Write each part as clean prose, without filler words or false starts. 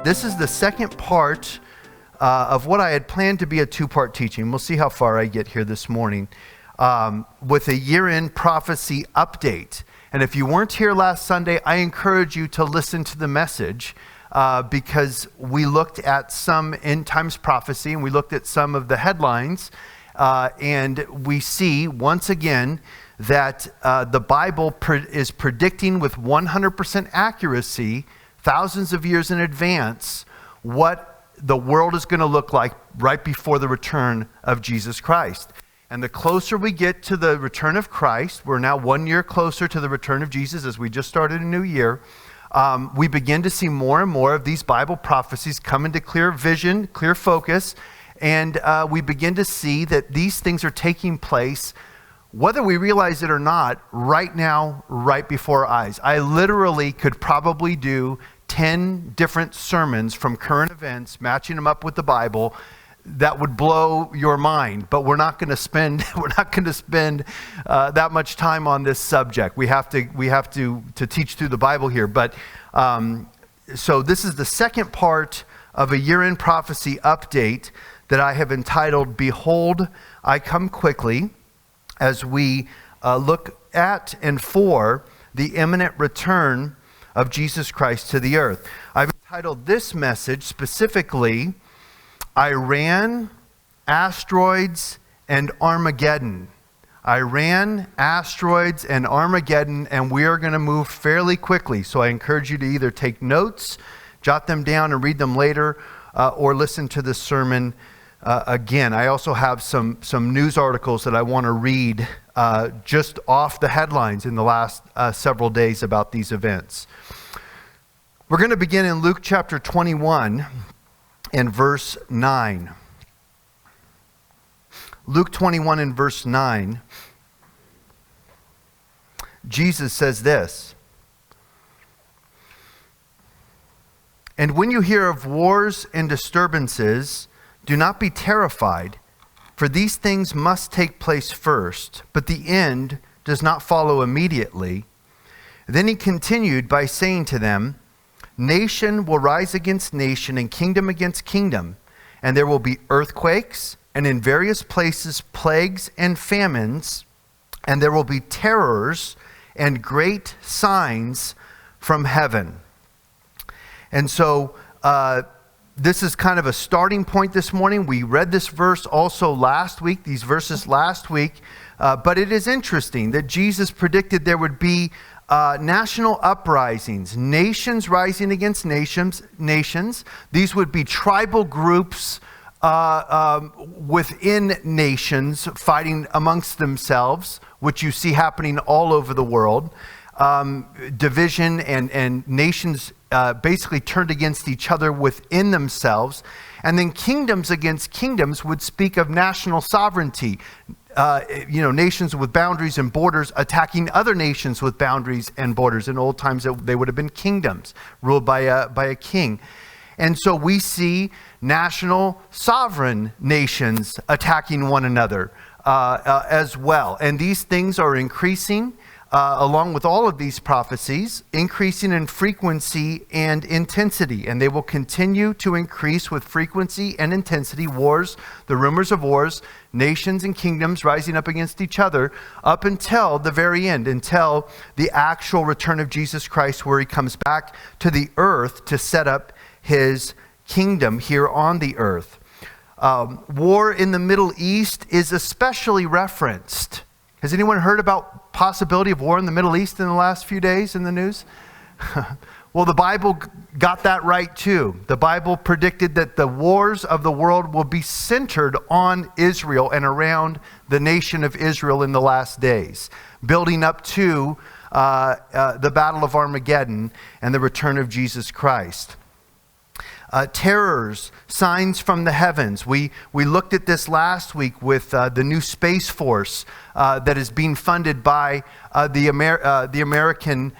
This is the second part of what I had planned to be a two-part teaching. We'll see how far I get here this morning with a year-end prophecy update. And if you weren't here last Sunday, I encourage you to listen to the message because we looked at some end times prophecy and we looked at some of the headlines and we see once again that the Bible is predicting with 100% accuracy, thousands of years in advance, what the world is going to look like right before the return of Jesus Christ. And the closer we get to the return of Christ, we're now 1 year closer to the return of Jesus as we just started a new year, we begin to see more and more of these Bible prophecies come into clear vision, clear focus, and we begin to see that these things are taking place, whether we realize it or not, right now, right before our eyes. I literally could probably do 10 different sermons from current events, matching them up with the Bible, that would blow your mind. But we're not going to spend that much time on this subject. We have to teach through the Bible here. But so this is the second part of a year-end prophecy update that I have entitled "Behold, I Come Quickly," as we look at and for the imminent return of Jesus Christ to the earth. I've entitled this message specifically, Iran, Asteroids, and Armageddon. Iran, Asteroids, and Armageddon, and we are going to move fairly quickly. So I encourage you to either take notes, jot them down and read them later, or listen to the sermon again. I also have some news articles that I want to read just off the headlines in the last several days about these events. We're going to begin in Luke chapter 21 and verse 9. Luke 21 and verse 9. Jesus says this: "And when you hear of wars and disturbances, do not be terrified, for these things must take place first, but the end does not follow immediately." Then he continued by saying to them, "Nation will rise against nation and kingdom against kingdom, and there will be earthquakes, and in various places plagues and famines, and there will be terrors and great signs from heaven." And so this is kind of a starting point this morning. We read this verse also last week, these verses last week, but it is interesting that Jesus predicted there would be national uprisings, nations rising against nations. These would be tribal groups within nations fighting amongst themselves, which you see happening all over the world. Division and nations basically turned against each other within themselves. And then kingdoms against kingdoms would speak of national sovereignty. Nations with boundaries and borders attacking other nations with boundaries and borders. In old times, they would have been kingdoms ruled by a king. And so we see national sovereign nations attacking one another as well. And these things are increasing along with all of these prophecies, increasing in frequency and intensity. And they will continue to increase with frequency and intensity. Wars, the rumors of wars, nations and kingdoms rising up against each other up until the very end, until the actual return of Jesus Christ, where he comes back to the earth to set up his kingdom here on the earth. War in the Middle East is especially referenced. Has anyone heard about possibility of war in the Middle East in the last few days in the news? Well, the Bible got that right too. The Bible predicted that the wars of the world will be centered on Israel and around the nation of Israel in the last days, building up to the Battle of Armageddon and the return of Jesus Christ. Terrors, signs from the heavens. We looked at this last week with the new Space Force that is being funded by the American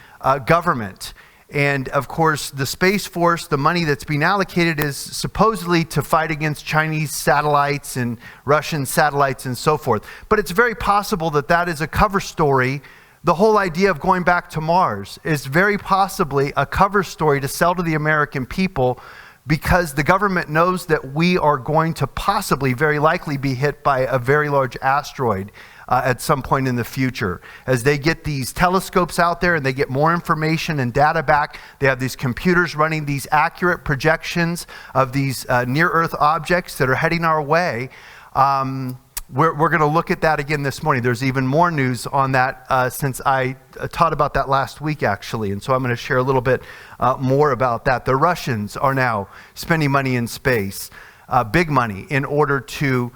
government. And of course, the Space Force, the money that's being allocated is supposedly to fight against Chinese satellites and Russian satellites and so forth. But it's very possible that that is a cover story. The whole idea of going back to Mars is very possibly a cover story to sell to the American people because the government knows that we are going to possibly, very likely, be hit by a very large asteroid at some point in the future. As they get these telescopes out there and they get more information and data back, they have these computers running these accurate projections of these near-Earth objects that are heading our way. We're going to look at that again this morning. There's even more news on that since I taught about that last week, actually. And so I'm going to share a little bit more about that. The Russians are now spending money in space, big money, in order to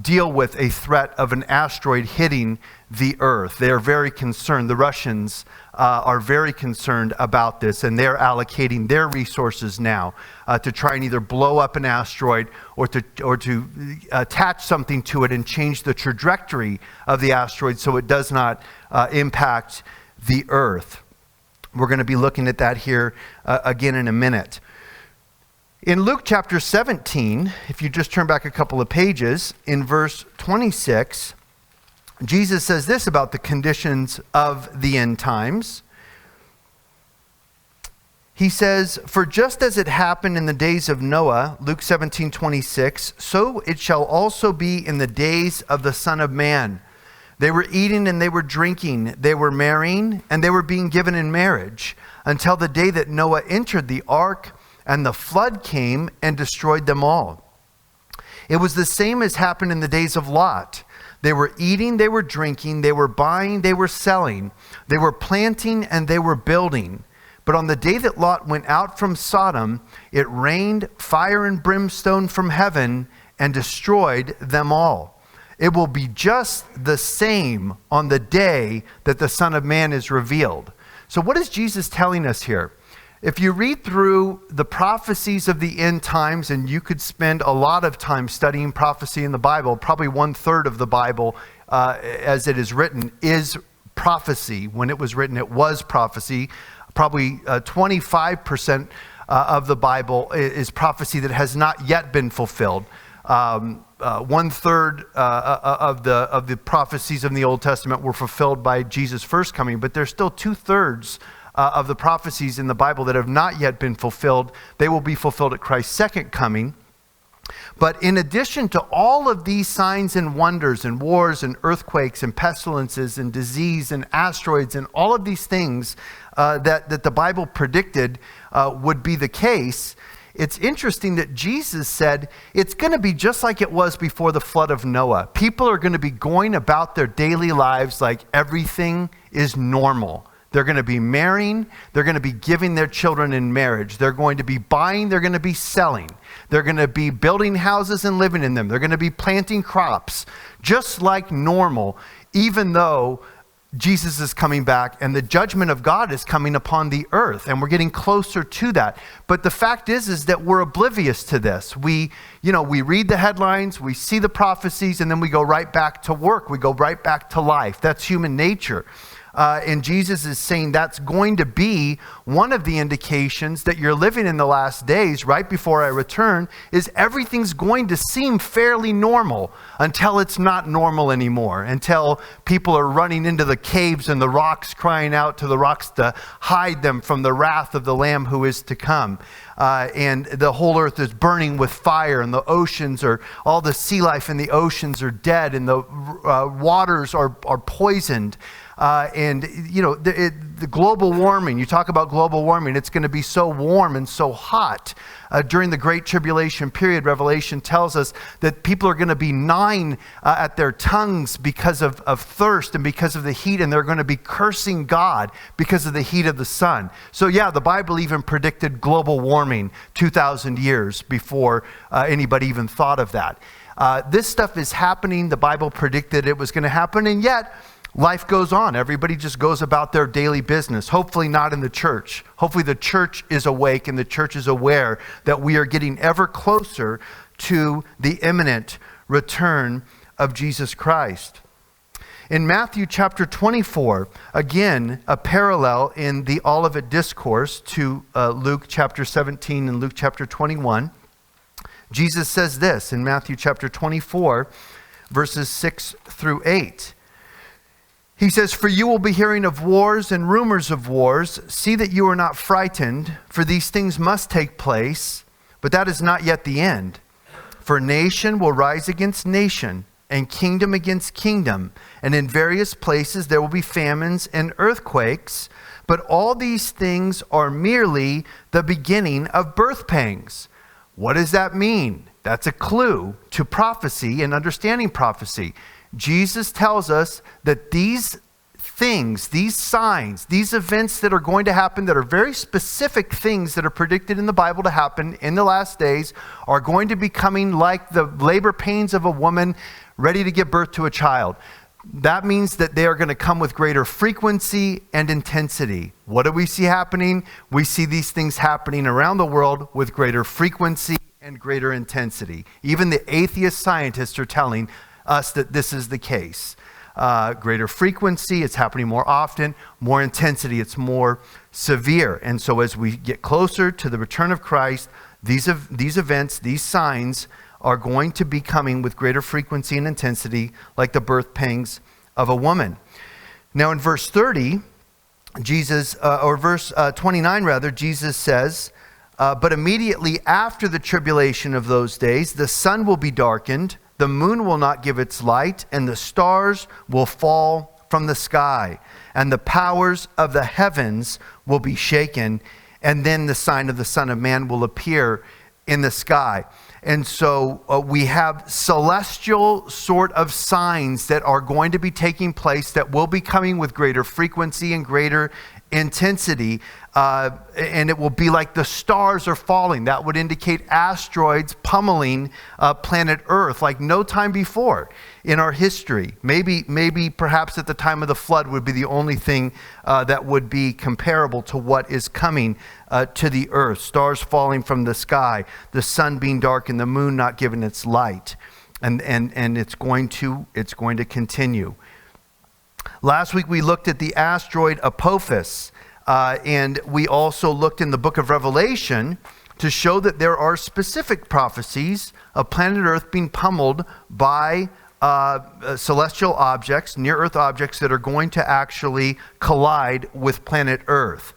deal with a threat of an asteroid hitting the Earth. They are very concerned. The Russians are very concerned about this, and they're allocating their resources now to try and either blow up an asteroid or to attach something to it and change the trajectory of the asteroid so it does not impact the Earth. We're going to be looking at that here again in a minute. In Luke chapter 17, if you just turn back a couple of pages, in verse 26, Jesus says this about the conditions of the end times. He says, "For just as it happened in the days of Noah," Luke 17:26, "so it shall also be in the days of the Son of Man. They were eating and they were drinking, they were marrying and they were being given in marriage, until the day that Noah entered the ark, and the flood came and destroyed them all. It was the same as happened in the days of Lot. They were eating, they were drinking, they were buying, they were selling. They were planting and they were building. But on the day that Lot went out from Sodom, it rained fire and brimstone from heaven and destroyed them all. It will be just the same on the day that the Son of Man is revealed." So what is Jesus telling us here? If you read through the prophecies of the end times, and you could spend a lot of time studying prophecy in the Bible, probably 1/3 of the Bible as it is written is prophecy. When it was written, it was prophecy. Probably 25% of the Bible is prophecy that has not yet been fulfilled. 1/3 of the prophecies in the Old Testament were fulfilled by Jesus' first coming, but there's still 2/3 of the prophecies in the Bible that have not yet been fulfilled. They will be fulfilled at Christ's second coming. But in addition to all of these signs and wonders and wars and earthquakes and pestilences and disease and asteroids and all of these things that the Bible predicted would be the case, it's interesting that Jesus said it's going to be just like it was before the flood of Noah. People are going to be going about their daily lives like everything is normal. They're going to be marrying. They're going to be giving their children in marriage. They're going to be buying. They're going to be selling. They're going to be building houses and living in them. They're going to be planting crops, just like normal, even though Jesus is coming back and the judgment of God is coming upon the earth, and we're getting closer to that. But the fact is that we're oblivious to this. We read the headlines, we see the prophecies, and then we go right back to work. We go right back to life. That's human nature. And Jesus is saying that's going to be one of the indications that you're living in the last days, right before I return, is everything's going to seem fairly normal until it's not normal anymore, until people are running into the caves and the rocks, crying out to the rocks to hide them from the wrath of the Lamb who is to come. And the whole earth is burning with fire, and the oceans all the sea life in the oceans are dead, and the waters are poisoned. The global warming, you talk about global warming, it's going to be so warm and so hot during the Great Tribulation period. Revelation tells us that people are going to be gnawing at their tongues because of thirst and because of the heat, and they're going to be cursing God because of the heat of the sun. So yeah, the Bible even predicted global warming 2,000 years before anybody even thought of that. This stuff is happening. The Bible predicted it was going to happen, and yet life goes on. Everybody just goes about their daily business. Hopefully not in the church. Hopefully the church is awake and the church is aware that we are getting ever closer to the imminent return of Jesus Christ. In Matthew chapter 24, again, a parallel in the Olivet Discourse to Luke chapter 17 and Luke chapter 21, Jesus says this in Matthew chapter 24, verses 6 through 8. He says, "For you will be hearing of wars and rumors of wars. See that you are not frightened, for these things must take place, but that is not yet the end. For nation will rise against nation, and kingdom against kingdom, and in various places there will be famines and earthquakes. But all these things are merely the beginning of birth pangs." What does that mean? That's a clue to prophecy and understanding prophecy. Jesus tells us that these things, these signs, these events that are going to happen, that are very specific things that are predicted in the Bible to happen in the last days, are going to be coming like the labor pains of a woman ready to give birth to a child. That means that they are going to come with greater frequency and intensity. What do we see happening? We see these things happening around the world with greater frequency and greater intensity. Even the atheist scientists are telling us that this is the case. Greater frequency, it's happening more often. More intensity, it's more severe. And so as we get closer to the return of Christ, these events, these signs are going to be coming with greater frequency and intensity, like the birth pangs of a woman. Now in verse 30, verse 29 rather, Jesus says, "But immediately after the tribulation of those days, the sun will be darkened, the moon will not give its light, and the stars will fall from the sky, and the powers of the heavens will be shaken, and then the sign of the Son of Man will appear in the sky." And so we have celestial sort of signs that are going to be taking place that will be coming with greater frequency and greater intensity, and it will be like the stars are falling. That would indicate asteroids pummeling planet Earth like no time before in our history. Maybe perhaps at the time of the flood would be the only thing that would be comparable to what is coming to the earth. Stars falling from the sky, the sun being dark and the moon not giving its light. And it's going to continue. Last week we looked at the asteroid Apophis, and we also looked in the book of Revelation to show that there are specific prophecies of planet Earth being pummeled by celestial objects, near-Earth objects that are going to actually collide with planet Earth.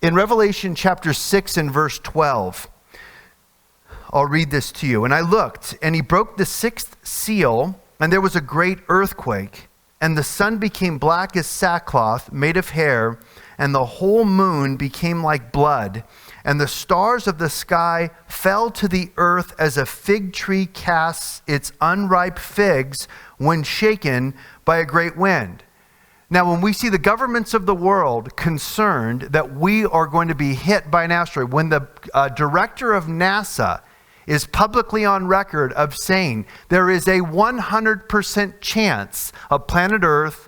In Revelation chapter 6 and verse 12, I'll read this to you. "And I looked, and he broke the sixth seal, and there was a great earthquake. And the sun became black as sackcloth made of hair, and the whole moon became like blood. And the stars of the sky fell to the earth as a fig tree casts its unripe figs when shaken by a great wind." Now, when we see the governments of the world concerned that we are going to be hit by an asteroid, when the director of NASA is publicly on record of saying there is a 100% chance of planet Earth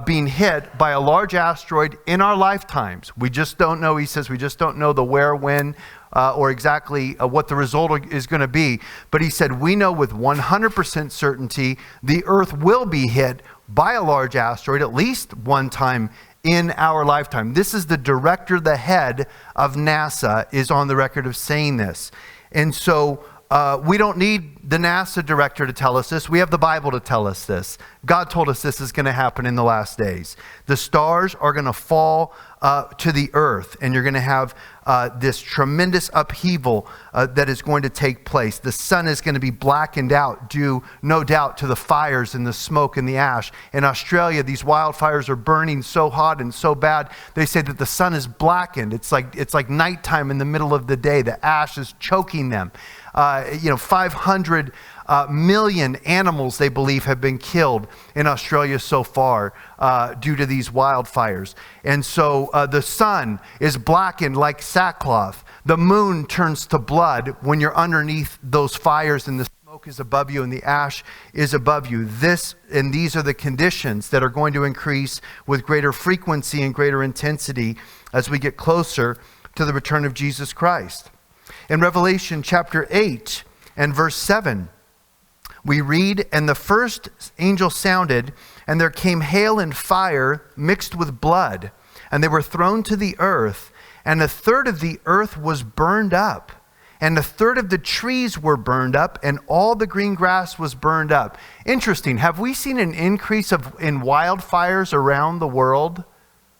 being hit by a large asteroid in our lifetimes. We just don't know, he says, we just don't know the where, when, or exactly what the result is going to be. But he said, we know with 100% certainty the Earth will be hit by a large asteroid at least one time in our lifetime. This is the director, the head of NASA, is on the record of saying this. And so we don't need the NASA director to tell us this. We have the Bible to tell us this. God told us this is going to happen in the last days. The stars are going to fall to the earth, and you're going to have this tremendous upheaval that is going to take place. The sun is going to be blackened out due, no doubt, to the fires and the smoke and the ash. In Australia, these wildfires are burning so hot and so bad, they say that the sun is blackened. It's like nighttime in the middle of the day. The ash is choking them. 500 million animals, they believe, have been killed in Australia so far due to these wildfires. And so the sun is blackened like sackcloth. The moon turns to blood when you're underneath those fires and the smoke is above you and the ash is above you. These are the conditions that are going to increase with greater frequency and greater intensity as we get closer to the return of Jesus Christ. In Revelation chapter 8 and verse 7, we read, "And the first angel sounded, and there came hail and fire mixed with blood, and they were thrown to the earth, and a third of the earth was burned up, and a third of the trees were burned up, and all the green grass was burned up. Interesting. Have we seen an increase in wildfires around the world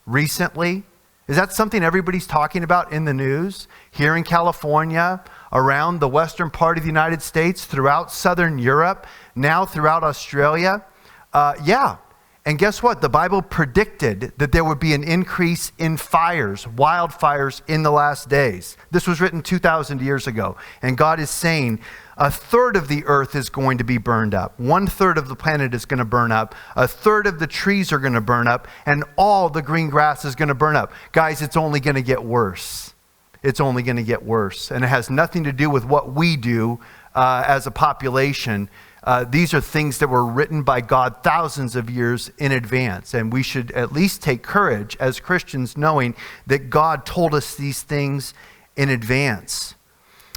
recently? Is that something everybody's talking about in the news? Here in California, around the western part of the United States, throughout southern Europe, now throughout Australia? Yeah. And guess what? The Bible predicted that there would be an increase in fires, wildfires in the last days. This was written 2,000 years ago. And God is saying a third of the earth is going to be burned up. 1/3 of the planet is going to burn up. A third of the trees are going to burn up. And all the green grass is going to burn up. Guys, it's only going to get worse. It's only going to get worse. And it has nothing to do with what we do as a population. These are things that were written by God thousands of years in advance. And we should at least take courage as Christians knowing that God told us these things in advance.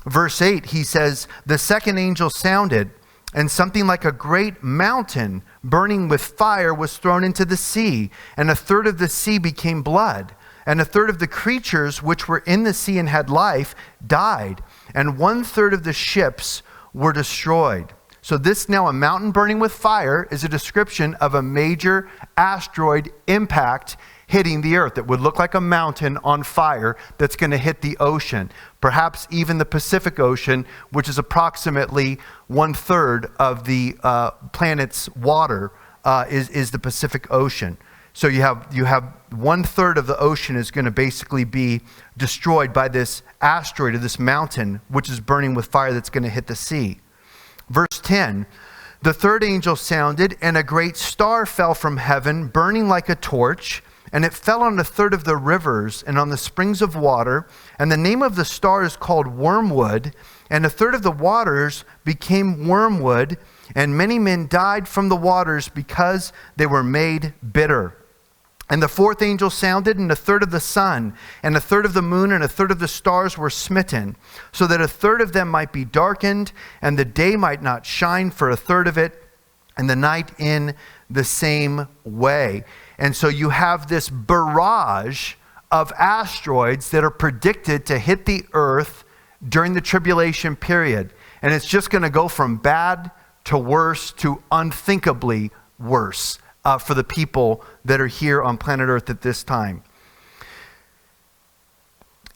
Verse 8, he says, the second angel sounded, and something like a great mountain burning with fire was thrown into the sea, and a third of the sea became blood. And a third of the creatures which were in the sea and had life died, and 1/3 of the ships were destroyed. So this now, a mountain burning with fire, is a description of a major asteroid impact hitting the earth. It would look like a mountain on fire that's going to hit the ocean. Perhaps even the Pacific Ocean, which is approximately 1/3 of the planet's water, is the Pacific Ocean. So you have 1/3 of the ocean is going to basically be destroyed by this asteroid or this mountain, which is burning with fire that's going to hit the sea. Verse 10, the third angel sounded, and a great star fell from heaven, burning like a torch, and it fell on a third of the rivers and on the springs of water. And the name of the star is called Wormwood, and a third of the waters became wormwood, and many men died from the waters because they were made bitter. And the fourth angel sounded, and a third of the sun, and a third of the moon, and a third of the stars were smitten, so that a third of them might be darkened, and the day might not shine for a third of it, and the night in the same way. And so you have this barrage of asteroids that are predicted to hit the earth during the tribulation period. And it's just going to go from bad to worse to unthinkably worse. For the people that are here on planet Earth at this time.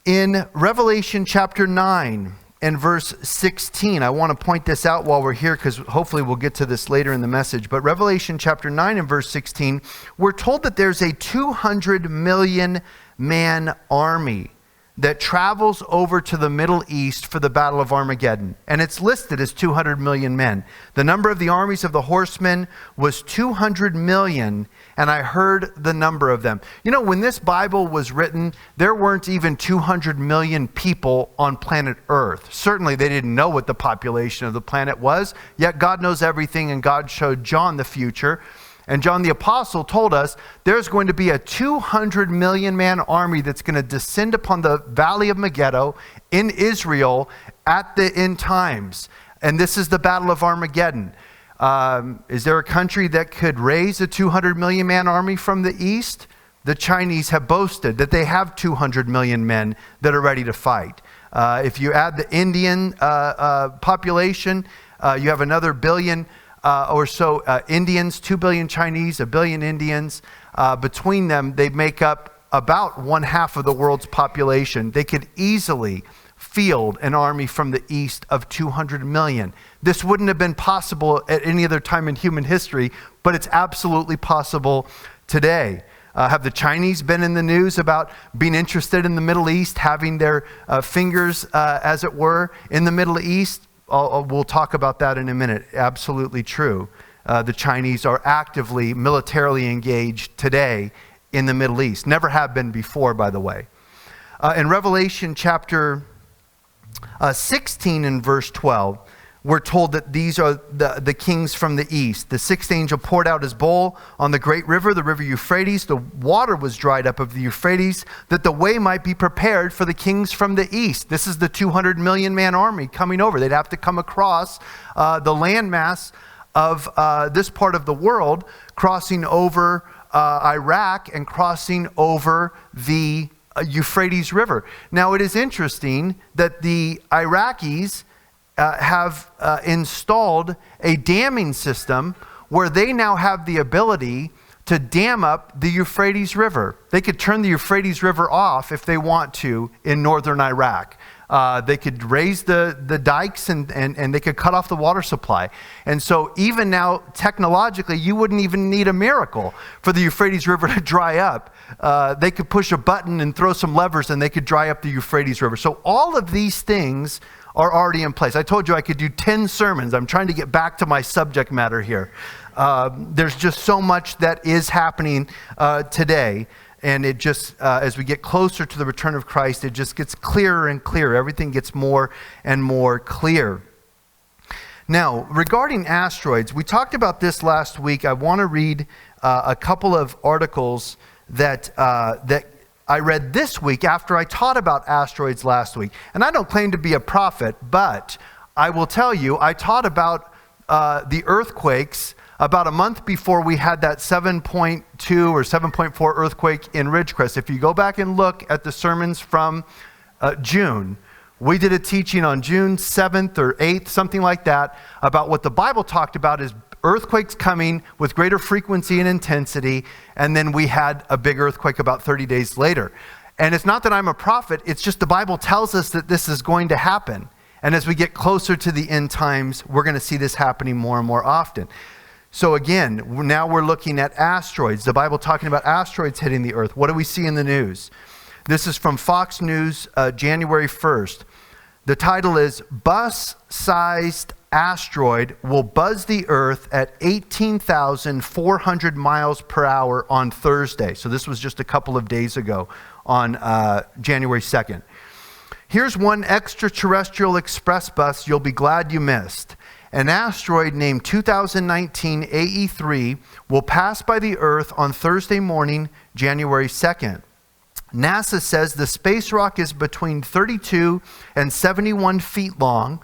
In Revelation chapter 9 and verse 16, I want to point this out while we're here because hopefully we'll get to this later in the message. But Revelation chapter 9 and verse 16, we're told that there's a 200 million man army that travels over to the Middle East for the Battle of Armageddon. And it's listed as 200 million men. The number of the armies of the horsemen was 200 million, and I heard the number of them. You know, when this Bible was written, there weren't even 200 million people on planet Earth. Certainly they didn't know what the population of the planet was, yet God knows everything, and God showed John the future. And John the Apostle told us there's going to be a 200 million man army that's going to descend upon the valley of Megiddo in Israel at the end times. And this is the Battle of Armageddon. Is there a country that could raise a 200 million man army from the east? The Chinese have boasted that they have 200 million men that are ready to fight. If you add the Indian population, you have another billion or so Indians, 2 billion Chinese, 1 billion Indians. Between them, they make up about 1/2 of the world's population. They could easily field an army from the east of 200 million. This wouldn't have been possible at any other time in human history, but it's absolutely possible today. Have the Chinese been in the news about being interested in the Middle East, having their fingers, as it were, in the Middle East? We'll talk about that in a minute. Absolutely true. The Chinese are actively militarily engaged today in the Middle East. Never have been before, by the way. In Revelation chapter 16 and verse 12, we're told that these are the kings from the east. The sixth angel poured out his bowl on the great river, the river Euphrates. The water was dried up of the Euphrates, that the way might be prepared for the kings from the east. This is the 200 million man army coming over. They'd have to come across the landmass of this part of the world, crossing over Iraq and crossing over the Euphrates River. Now, it is interesting that the Iraqis have installed a damming system where they now have the ability to dam up the Euphrates River. They could turn the Euphrates River off if they want to in northern Iraq. They could raise the dikes and they could cut off the water supply. And so even now, technologically, you wouldn't even need a miracle for the Euphrates River to dry up. They could push a button and throw some levers and they could dry up the Euphrates River. So all of these things are already in place. I told you I could do 10 sermons. I'm trying to get back to my subject matter here. There's just so much that is happening today. And it just, as we get closer to the return of Christ, it just gets clearer and clearer. Everything gets more and more clear. Now, regarding asteroids, we talked about this last week. I want to read a couple of articles that I read this week after I taught about asteroids last week. And I don't claim to be a prophet, but I will tell you, I taught about the earthquakes about a month before we had that 7.2 or 7.4 earthquake in Ridgecrest. If you go back and look at the sermons from June, we did a teaching on June 7th or 8th, something like that, about what the Bible talked about is earthquakes coming with greater frequency and intensity, and then we had a big earthquake about 30 days later. And it's not that I'm a prophet, it's just the Bible tells us that this is going to happen. And as we get closer to the end times, we're going to see this happening more and more often. So again, now we're looking at asteroids. The Bible talking about asteroids hitting the earth. What do we see in the news? This is from Fox News, January 1st. The title is, Bus-Sized Asteroid Will Buzz the Earth at 18,400 miles per hour on Thursday. So this was just a couple of days ago on January 2nd. Here's one extraterrestrial express bus you'll be glad you missed. An asteroid named 2019 AE3 will pass by the Earth on Thursday morning, January 2nd. NASA says the space rock is between 32 and 71 feet long,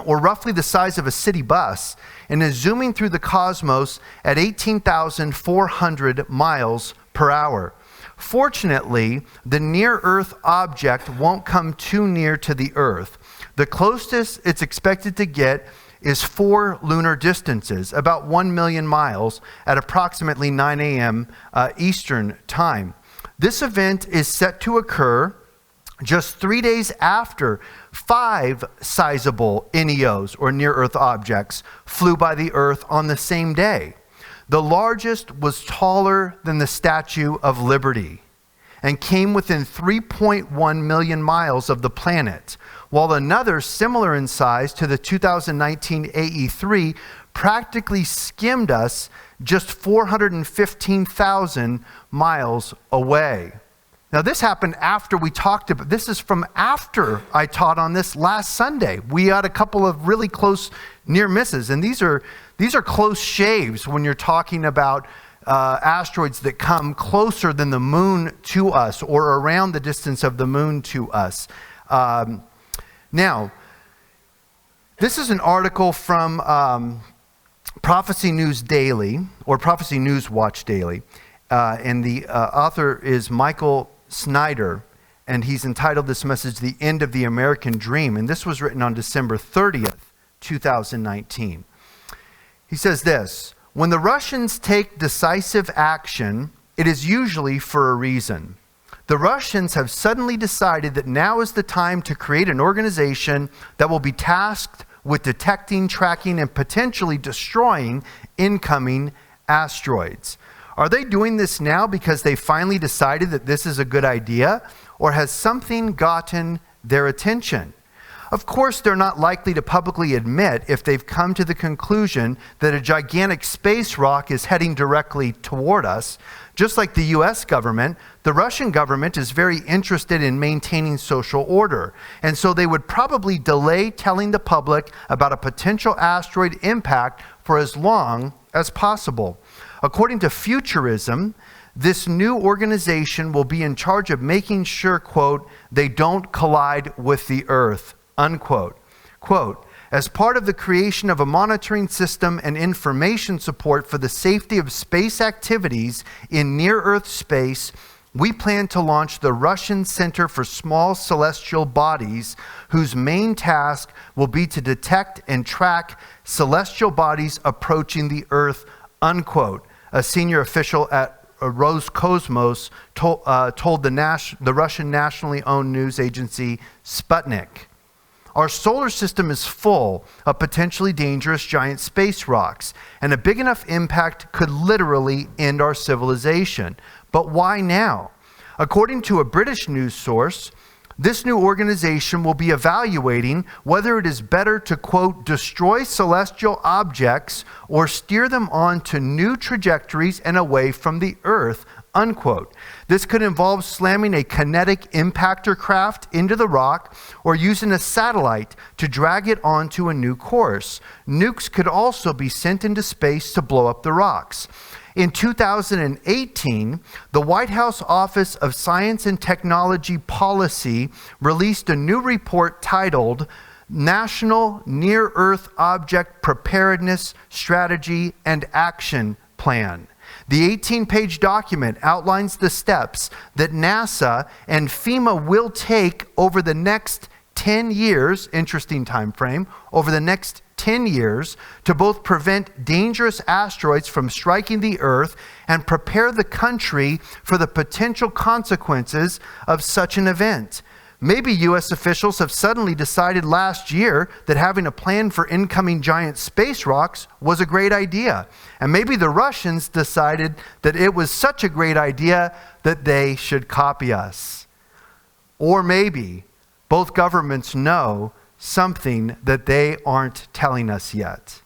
or roughly the size of a city bus, and is zooming through the cosmos at 18,400 miles per hour. Fortunately, the near-Earth object won't come too near to the Earth. The closest it's expected to get is 4 lunar distances, about 1 million miles, at approximately 9 a.m. Eastern Time. This event is set to occur just 3 days after 5 sizable NEOs, or near-Earth objects, flew by the Earth on the same day. The largest was taller than the Statue of Liberty and came within 3.1 million miles of the planet, while another similar in size to the 2019 AE3 practically skimmed us just 415,000 miles away. Now this happened after we talked about, this is from after I taught on this last Sunday. We had a couple of really close near misses, and these are close shaves when you're talking about asteroids that come closer than the moon to us, or around the distance of the moon to us. Now, this is an article from Prophecy News Daily, or Prophecy News Watch Daily, and the author is Michael Snyder, and he's entitled this message, The End of the American Dream, and this was written on December 30th, 2019. He says this: when the Russians take decisive action, it is usually for a reason. The Russians have suddenly decided that now is the time to create an organization that will be tasked with detecting, tracking, and potentially destroying incoming asteroids. Are they doing this now because they finally decided that this is a good idea, or has something gotten their attention? Of course, they're not likely to publicly admit if they've come to the conclusion that a gigantic space rock is heading directly toward us. Just like the US government, the Russian government is very interested in maintaining social order, and so they would probably delay telling the public about a potential asteroid impact for as long as possible. According to Futurism, this new organization will be in charge of making sure, quote, they don't collide with the Earth, unquote. Quote, as part of the creation of a monitoring system and information support for the safety of space activities in near-Earth space, we plan to launch the Russian Center for Small Celestial Bodies, whose main task will be to detect and track celestial bodies approaching the Earth, unquote. A senior official at Roscosmos told the Russian nationally owned news agency Sputnik. Our solar system is full of potentially dangerous giant space rocks, and a big enough impact could literally end our civilization. But why now? According to a British news source, this new organization will be evaluating whether it is better to, quote, destroy celestial objects or steer them on to new trajectories and away from the Earth, unquote. This could involve slamming a kinetic impactor craft into the rock or using a satellite to drag it onto a new course. Nukes could also be sent into space to blow up the rocks. In 2018, the White House Office of Science and Technology Policy released a new report titled National Near-Earth Object Preparedness Strategy and Action Plan. The 18-page document outlines the steps that NASA and FEMA will take over the next 10 years, interesting time frame, over the next 10 years to both prevent dangerous asteroids from striking the Earth and prepare the country for the potential consequences of such an event. Maybe U.S. officials have suddenly decided last year that having a plan for incoming giant space rocks was a great idea. And maybe the Russians decided that it was such a great idea that they should copy us. Or maybe both governments know something that they aren't telling us yet.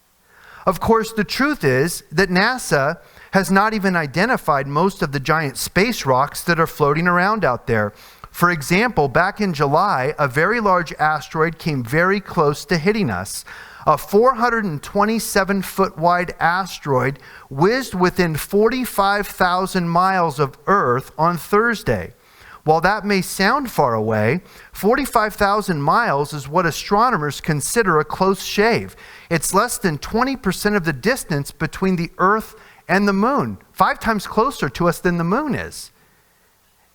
Of course, the truth is that NASA has not even identified most of the giant space rocks that are floating around out there. For example, back in July, a very large asteroid came very close to hitting us. A 427-foot wide asteroid whizzed within 45,000 miles of Earth on Thursday. While that may sound far away, 45,000 miles is what astronomers consider a close shave. It's less than 20% of the distance between the Earth and the Moon, 5 times closer to us than the Moon is.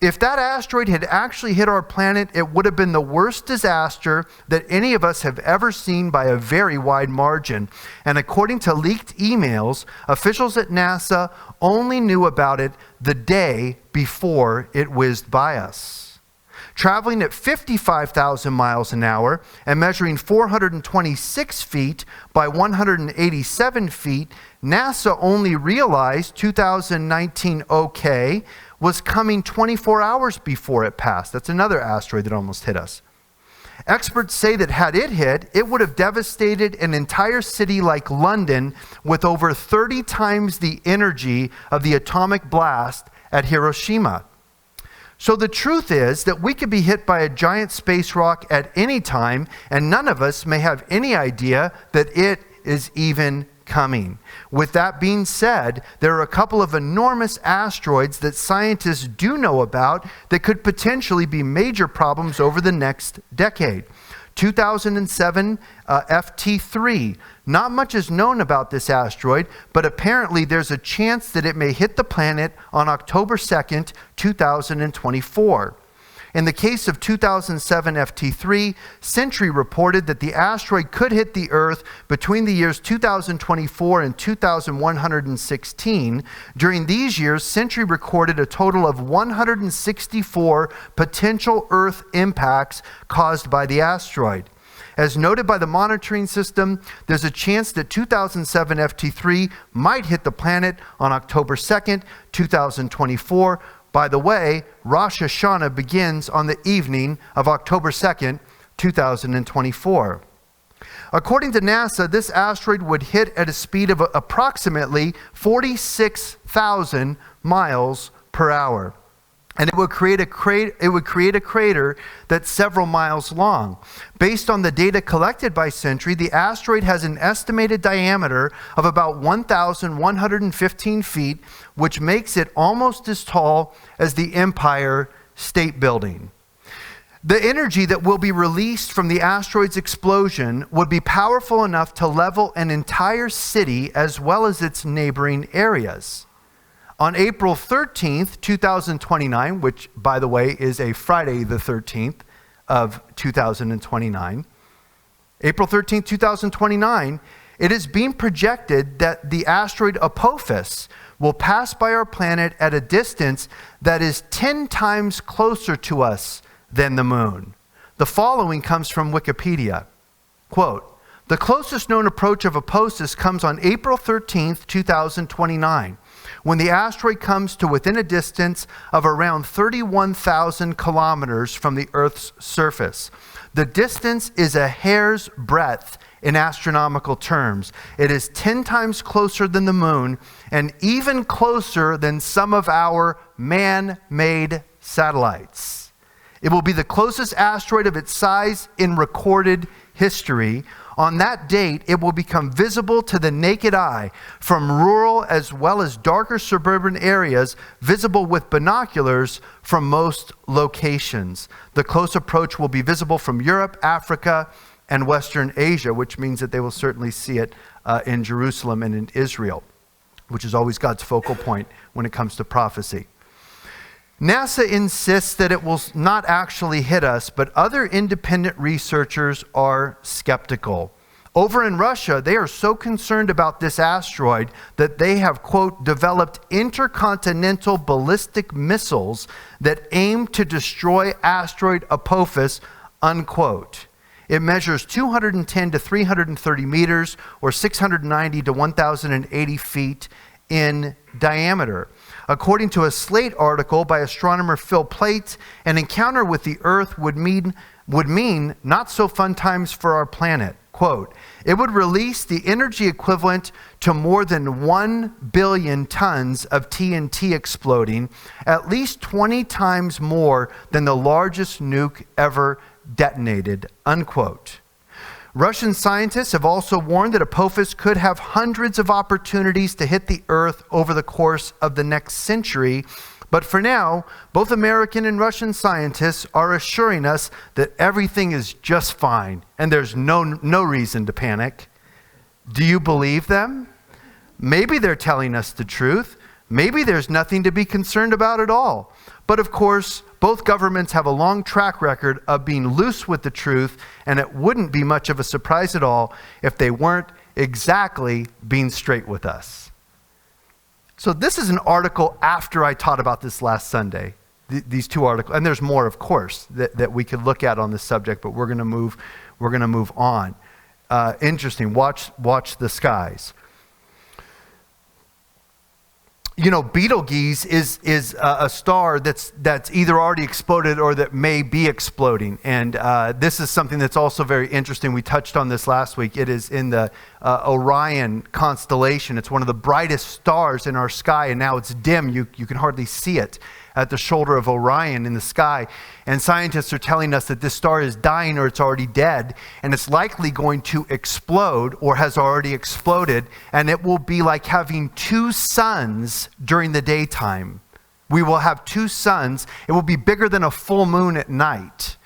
If that asteroid had actually hit our planet, it would have been the worst disaster that any of us have ever seen by a very wide margin. And according to leaked emails, officials at NASA only knew about it the day before it whizzed by us. Traveling at 55,000 miles an hour and measuring 426 feet by 187 feet, NASA only realized 2019 OK was coming 24 hours before it passed. That's another asteroid that almost hit us. Experts say that had it hit, it would have devastated an entire city like London with over 30 times the energy of the atomic blast at Hiroshima. So the truth is that we could be hit by a giant space rock at any time, and none of us may have any idea that it is even coming. With that being said, there are a couple of enormous asteroids that scientists do know about that could potentially be major problems over the next decade. 2007 FT3. Not much is known about this asteroid, but apparently there's a chance that it may hit the planet on October 2nd, 2024. In the case of 2007 FT3, Sentry reported that the asteroid could hit the Earth between the years 2024 and 2116. During these years, Sentry recorded a total of 164 potential Earth impacts caused by the asteroid. As noted by the monitoring system, there's a chance that 2007 FT3 might hit the planet on October 2nd, 2024. By the way, Rosh Hashanah begins on the evening of October 2nd, 2024. According to NASA, this asteroid would hit at a speed of approximately 46,000 miles per hour. And it would create a crater that's several miles long. Based on the data collected by Sentry, the asteroid has an estimated diameter of about 1,115 feet, which makes it almost as tall as the Empire State Building. The energy that will be released from the asteroid's explosion would be powerful enough to level an entire city as well as its neighboring areas. On April 13th, 2029, which, by the way, is a Friday the 13th of 2029, April 13th, 2029, it is being projected that the asteroid Apophis will pass by our planet at a distance that is 10 times closer to us than the moon. The following comes from Wikipedia. Quote, the closest known approach of Apophis comes on April 13th, 2029, when the asteroid comes to within a distance of around 31,000 kilometers from the Earth's surface. The distance is a hair's breadth in astronomical terms. It is 10 times closer than the moon and even closer than some of our man-made satellites. It will be the closest asteroid of its size in recorded history. On that date, it will become visible to the naked eye from rural as well as darker suburban areas, visible with binoculars from most locations. The close approach will be visible from Europe, Africa, and Western Asia, which means that they will certainly see it in Jerusalem and in Israel, which is always God's focal point when it comes to prophecy. NASA insists that it will not actually hit us, but other independent researchers are skeptical. Over in Russia, they are so concerned about this asteroid that they have, quote, developed intercontinental ballistic missiles that aim to destroy asteroid Apophis, unquote. It measures 210 to 330 meters or 690 to 1,080 feet in diameter. According to a Slate article by astronomer Phil Plait, an encounter with the Earth would mean not so fun times for our planet. Quote, it would release the energy equivalent to more than 1 billion tons of TNT exploding, at least 20 times more than the largest nuke ever detonated, unquote. Russian scientists have also warned that Apophis could have hundreds of opportunities to hit the Earth over the course of the next century. But for now, both American and Russian scientists are assuring us that everything is just fine and there's no reason to panic. Do you believe them? Maybe they're telling us the truth. Maybe there's nothing to be concerned about at all. But of course, both governments have a long track record of being loose with the truth, and it wouldn't be much of a surprise at all if they weren't exactly being straight with us. So this is an article after I taught about this last Sunday. These two articles, and there's more, of course, that we could look at on this subject, but we're going to move on. Interesting. Watch the skies. You know, Betelgeuse is a star that's either already exploded or that may be exploding. And this is something that's also very interesting. We touched on this last week. It is in the Orion constellation. It's one of the brightest stars in our sky, and now it's dim. You can hardly see it at the shoulder of Orion in the sky. And scientists are telling us that this star is dying or it's already dead, and it's likely going to explode or has already exploded, and it will be like having two suns during the daytime. We will have two suns. It will be bigger than a full moon at night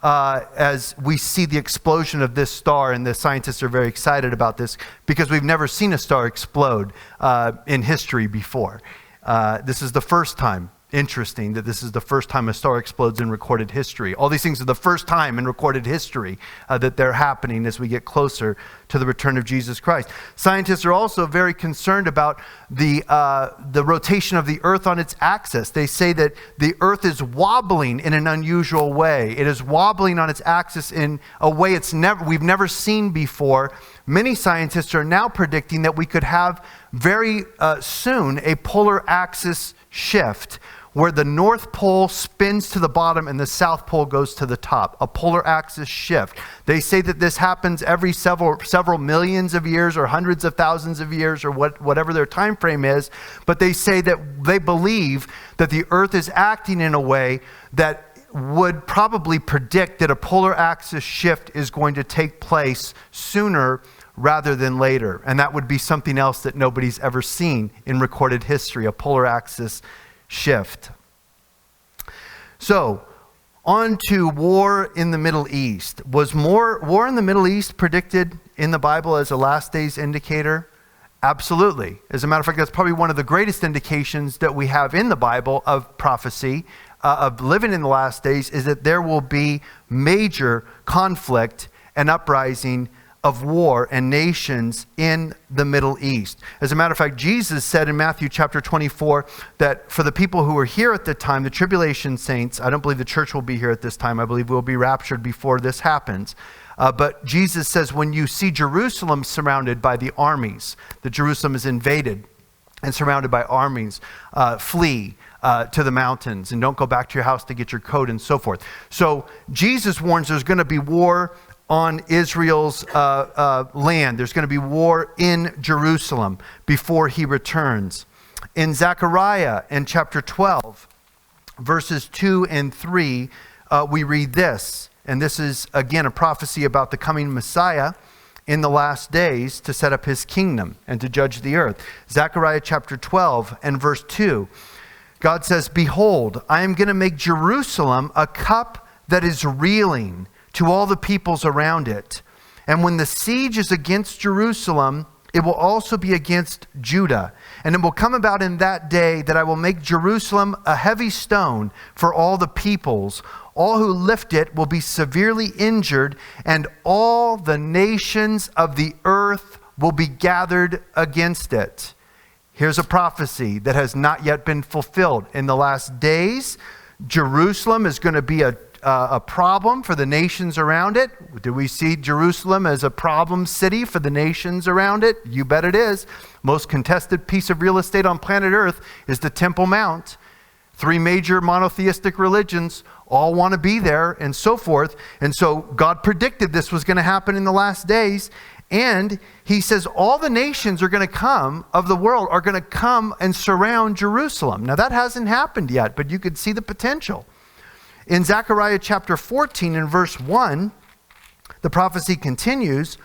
as we see the explosion of this star, and the scientists are very excited about this because we've never seen a star explode in history before. This is the first time. Interesting that this is the first time a star explodes in recorded history. All these things are the first time in recorded history that they're happening as we get closer to the return of Jesus Christ. Scientists are also very concerned about the rotation of the Earth on its axis. They say that the Earth is wobbling in an unusual way. It is wobbling on its axis in a way we've never seen before. Many scientists are now predicting that we could have very soon a polar axis shift, where the North Pole spins to the bottom and the South Pole goes to the top, a polar axis shift. They say that this happens every several millions of years or hundreds of thousands of years or whatever their time frame is, but they say that they believe that the Earth is acting in a way that would probably predict that a polar axis shift is going to take place sooner rather than later. And that would be something else that nobody's ever seen in recorded history, a polar axis shift. So, on to war in the Middle East. Was war in the Middle East predicted in the Bible as a last days indicator? Absolutely. As a matter of fact, that's probably one of the greatest indications that we have in the Bible of prophecy, of living in the last days, is that there will be major conflict and uprising of war and nations in the Middle East. As a matter of fact, Jesus said in Matthew chapter 24 that for the people who were here at the time, the tribulation saints, I don't believe the church will be here at this time. I believe we'll be raptured before this happens. But Jesus says when you see Jerusalem surrounded by the armies, that Jerusalem is invaded and surrounded by armies, flee to the mountains and don't go back to your house to get your coat and so forth. So Jesus warns there's going to be war on Israel's land. There's going to be war in Jerusalem before he returns. In Zechariah in chapter 12, verses 2 and 3, we read this. And this is, again, a prophecy about the coming Messiah in the last days to set up his kingdom and to judge the earth. Zechariah chapter 12 and verse 2. God says, "Behold, I am going to make Jerusalem a cup that is reeling to all the peoples around it. And when the siege is against Jerusalem, it will also be against Judah. And it will come about in that day that I will make Jerusalem a heavy stone for all the peoples. All who lift it will be severely injured, and all the nations of the earth will be gathered against it." Here's a prophecy that has not yet been fulfilled. In the last days, Jerusalem is going to be a problem for the nations around it. Do we see Jerusalem as a problem city for the nations around it? You bet it is. Most contested piece of real estate on planet Earth is the Temple Mount. 3 major monotheistic religions all want to be there and so forth. And so God predicted this was going to happen in the last days. And he says all the nations are going to come of the world are going to come and surround Jerusalem. Now that hasn't happened yet, but you could see the potential. In Zechariah chapter 14 and verse 1, the prophecy continues,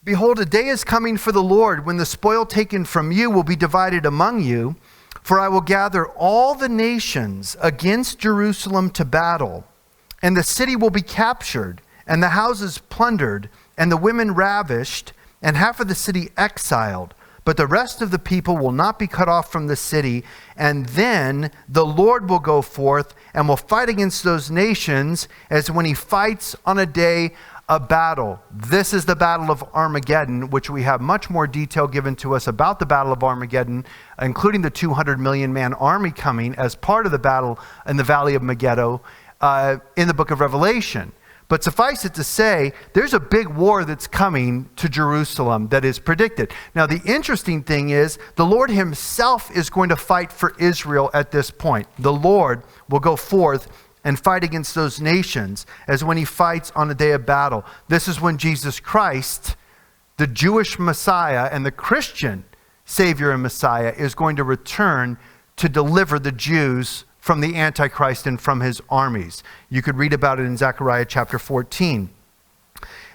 "Behold, a day is coming for the Lord when the spoil taken from you will be divided among you. For I will gather all the nations against Jerusalem to battle, and the city will be captured, and the houses plundered, and the women ravished, and half of the city exiled. But the rest of the people will not be cut off from the city. And then the Lord will go forth and will fight against those nations as when he fights on a day of battle." This is the Battle of Armageddon, which we have much more detail given to us about the Battle of Armageddon, including the 200 million man army coming as part of the battle in the Valley of Megiddo in the book of Revelation. But suffice it to say, there's a big war that's coming to Jerusalem that is predicted. Now, the interesting thing is the Lord himself is going to fight for Israel at this point. The Lord will go forth and fight against those nations as when he fights on a day of battle. This is when Jesus Christ, the Jewish Messiah and the Christian Savior and Messiah, is going to return to deliver the Jews from the Antichrist and from his armies. You could read about it in Zechariah chapter 14.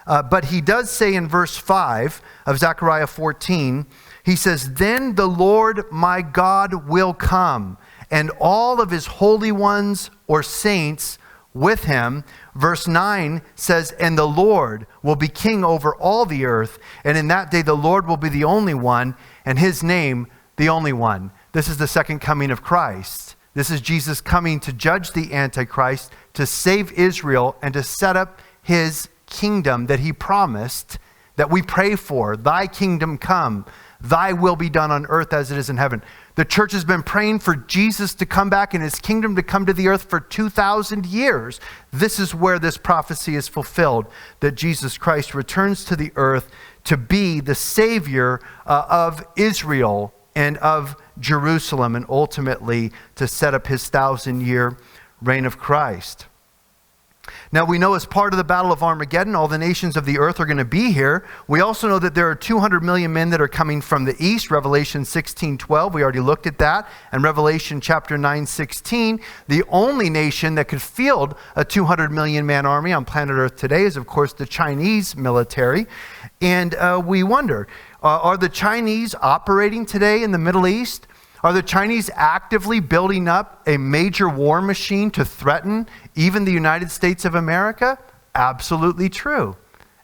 But he does say in verse 5 of Zechariah 14, he says, "Then the Lord my God will come, and all of his holy ones or saints with him." Verse 9 says, "And the Lord will be king over all the earth, and in that day the Lord will be the only one, and his name the only one." This is the second coming of Christ. This is Jesus coming to judge the Antichrist, to save Israel, and to set up his kingdom that he promised, that we pray for. "Thy kingdom come, thy will be done on earth as it is in heaven." The church has been praying for Jesus to come back and his kingdom to come to the earth for 2,000 years. This is where this prophecy is fulfilled, that Jesus Christ returns to the earth to be the Savior of Israel and of Jerusalem, and ultimately to set up his 1,000-year reign of Christ. Now we know as part of the Battle of Armageddon, all the nations of the earth are going to be here. We also know that there are 200 million men that are coming from the east, Revelation 16:12. We already looked at that. And Revelation chapter 9:16, the only nation that could field a 200 million man army on planet Earth today is, of course, the Chinese military. And we wonder, are the Chinese operating today in the Middle East? Are the Chinese actively building up a major war machine to threaten even the United States of America? Absolutely true.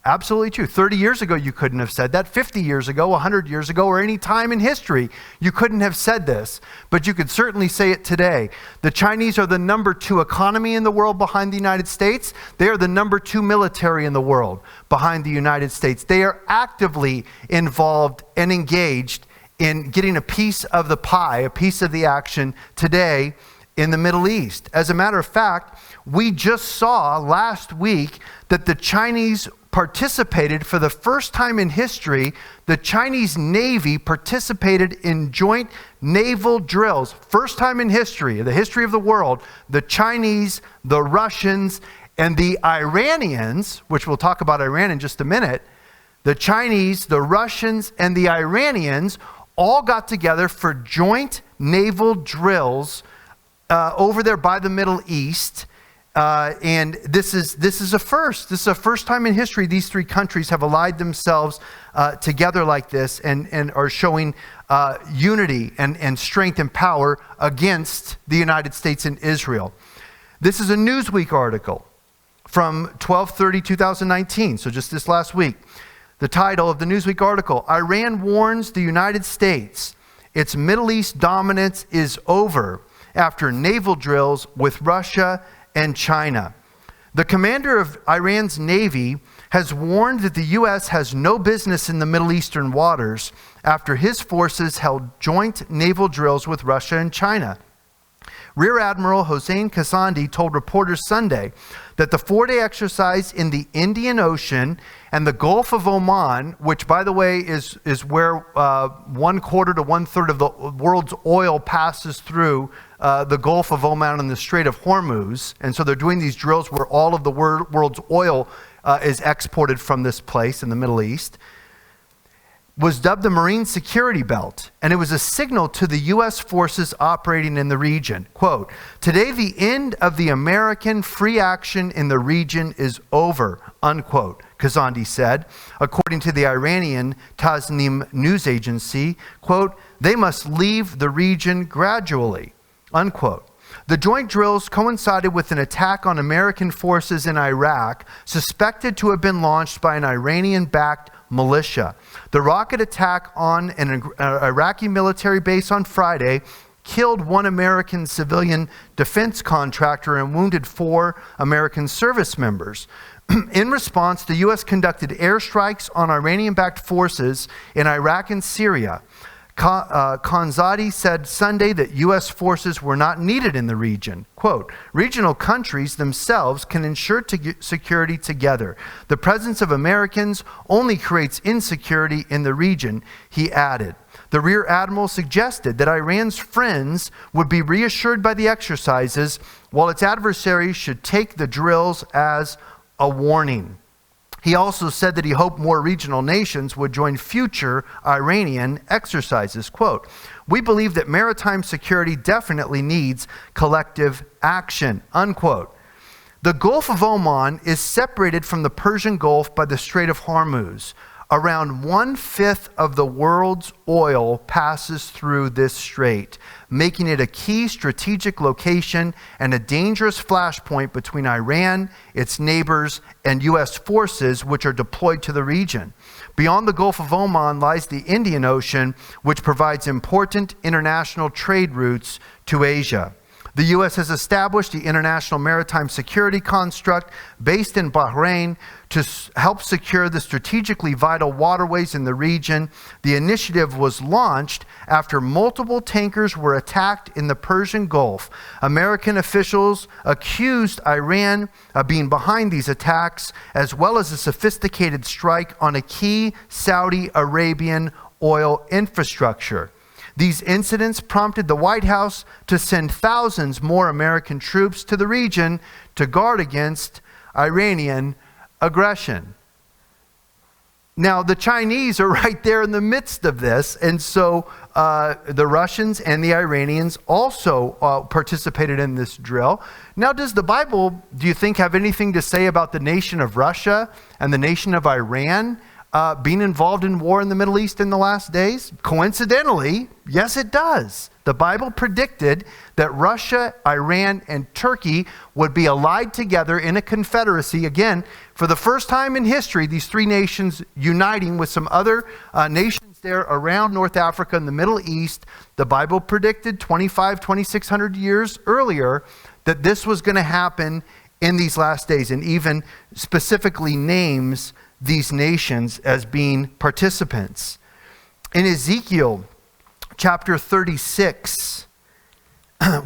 Absolutely true. 30 years ago, you couldn't have said that. 50 years ago, 100 years ago, or any time in history, you couldn't have said this. But you could certainly say it today. The Chinese are the number 2 economy in the world behind the United States. They are the number 2 military in the world behind the United States. They are actively involved and engaged in getting a piece of the pie, a piece of the action today in the Middle East. As a matter of fact, we just saw last week that the Chinese participated for the first time in history. The Chinese Navy participated in joint naval drills. First time in history, the history of the world, the Chinese, the Russians, and the Iranians, which we'll talk about Iran in just a minute, the Chinese, the Russians, and the Iranians all got together for joint naval drills over there by the Middle East. And this is a first. This is a first time in history these 3 countries have allied themselves together like this and are showing unity and strength and power against the United States and Israel. This is a Newsweek article from 12/30/2019, so just this last week. The title of the Newsweek article, Iran warns the United States its Middle East dominance is over after naval drills with Russia and China. The commander of Iran's Navy has warned that the U.S. has no business in the Middle Eastern waters after his forces held joint naval drills with Russia and China. Rear Admiral Hossein Kasandi told reporters Sunday that the 4-day exercise in the Indian Ocean and the Gulf of Oman, which, by the way, is where 1/4 to 1/3 of the world's oil passes through the Gulf of Oman and the Strait of Hormuz. And so they're doing these drills where all of the world's oil is exported from this place in the Middle East, was dubbed the Marine Security Belt, and it was a signal to the U.S. forces operating in the region. Quote, today the end of the American free action in the region is over, unquote, Kazandi said. According to the Iranian Tasnim news agency, quote, they must leave the region gradually, unquote. The joint drills coincided with an attack on American forces in Iraq, suspected to have been launched by an Iranian-backed militia. The rocket attack on an Iraqi military base on Friday killed 1 American civilian defense contractor and wounded 4 American service members. In response, the U.S. conducted airstrikes on Iranian-backed forces in Iraq and Syria. Khanzadi said Sunday that U.S. forces were not needed in the region. Quote, regional countries themselves can ensure security together. The presence of Americans only creates insecurity in the region, he added. The Rear Admiral suggested that Iran's friends would be reassured by the exercises, while its adversaries should take the drills as a warning. He also said that he hoped more regional nations would join future Iranian exercises. Quote, we believe that maritime security definitely needs collective action, unquote. The Gulf of Oman is separated from the Persian Gulf by the Strait of Hormuz. Around 1/5 of the world's oil passes through this strait, making it a key strategic location and a dangerous flashpoint between Iran, its neighbors, and U.S. forces which are deployed to the region. Beyond the Gulf of Oman lies the Indian Ocean, which provides important international trade routes to Asia. The U.S. has established the International Maritime Security Construct based in Bahrain to help secure the strategically vital waterways in the region. The initiative was launched after multiple tankers were attacked in the Persian Gulf. American officials accused Iran of being behind these attacks, as well as a sophisticated strike on a key Saudi Arabian oil infrastructure. These incidents prompted the White House to send thousands more American troops to the region to guard against Iranian aggression. Now, the Chinese are right there in the midst of this, and so the Russians and the Iranians also participated in this drill. Now, does the Bible, do you think, have anything to say about the nation of Russia and the nation of Iran being involved in war in the Middle East in the last days? Coincidentally, yes, it does. The Bible predicted that Russia, Iran, and Turkey would be allied together in a confederacy. Again, for the first time in history, these three nations uniting with some other nations there around North Africa and the Middle East. The Bible predicted 2,600 years earlier that this was going to happen in these last days, and even specifically names these nations as being participants. In Ezekiel chapter 36,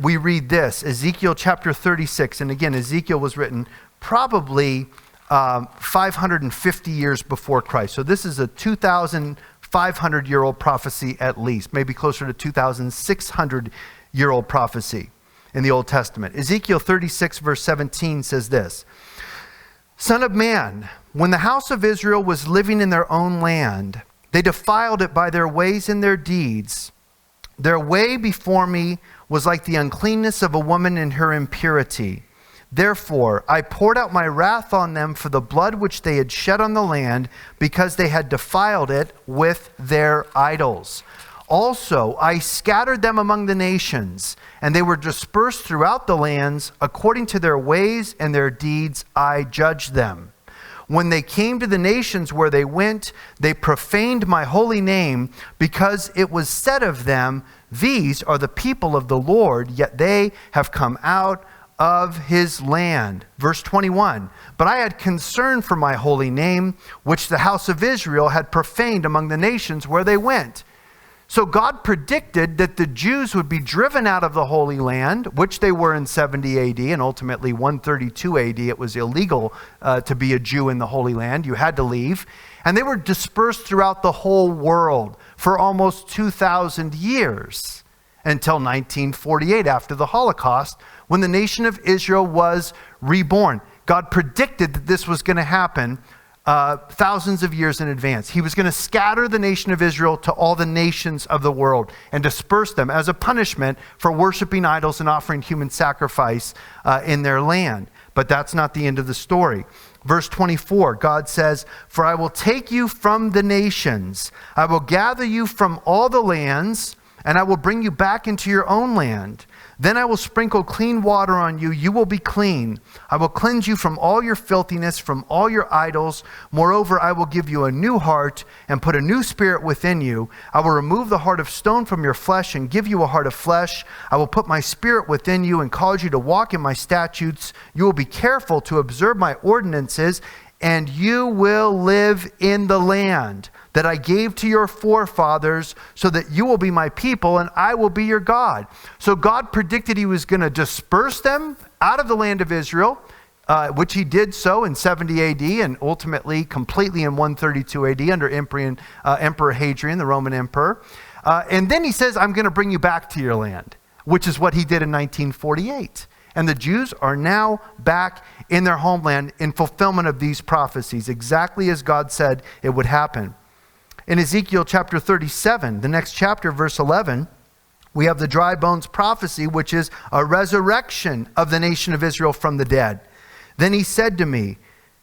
we read this. Ezekiel chapter 36, and again, Ezekiel was written probably 550 years before Christ. So this is a 2,500-year-old prophecy at least, maybe closer to 2,600-year-old prophecy in the Old Testament. Ezekiel 36 verse 17 says this: Son of man, when the house of Israel was living in their own land, they defiled it by their ways and their deeds. Their way before me was like the uncleanness of a woman in her impurity. Therefore, I poured out my wrath on them for the blood which they had shed on the land, because they had defiled it with their idols. Also, I scattered them among the nations, and they were dispersed throughout the lands. According to their ways and their deeds, I judged them. When they came to the nations where they went, they profaned my holy name, because it was said of them, These are the people of the Lord, yet they have come out of his land. Verse 21, But I had concern for my holy name, which the house of Israel had profaned among the nations where they went. So God predicted that the Jews would be driven out of the Holy Land, which they were in 70 AD, and ultimately 132 AD. It was illegal to be a Jew in the Holy Land. You had to leave. And they were dispersed throughout the whole world for almost 2,000 years, until 1948, after the Holocaust, when the nation of Israel was reborn. God predicted that this was going to happen thousands of years in advance. He was going to scatter the nation of Israel to all the nations of the world and disperse them as a punishment for worshiping idols and offering human sacrifice in their land. But that's not the end of the story. Verse 24, God says, For I will take you from the nations. I will gather you from all the lands, and I will bring you back into your own land. Then I will sprinkle clean water on you. You will be clean. I will cleanse you from all your filthiness, from all your idols. Moreover, I will give you a new heart and put a new spirit within you. I will remove the heart of stone from your flesh and give you a heart of flesh. I will put my spirit within you and cause you to walk in my statutes. You will be careful to observe my ordinances, and you will live in the land that I gave to your forefathers, so that you will be my people and I will be your God. So God predicted he was going to disperse them out of the land of Israel, which he did so in 70 AD and ultimately completely in 132 AD under Emperor Hadrian, the Roman emperor. And then he says, I'm going to bring you back to your land, which is what he did in 1948. And the Jews are now back in their homeland in fulfillment of these prophecies, exactly as God said it would happen. In Ezekiel chapter 37, the next chapter, verse 11, we have the dry bones prophecy, which is a resurrection of the nation of Israel from the dead. Then he said to me,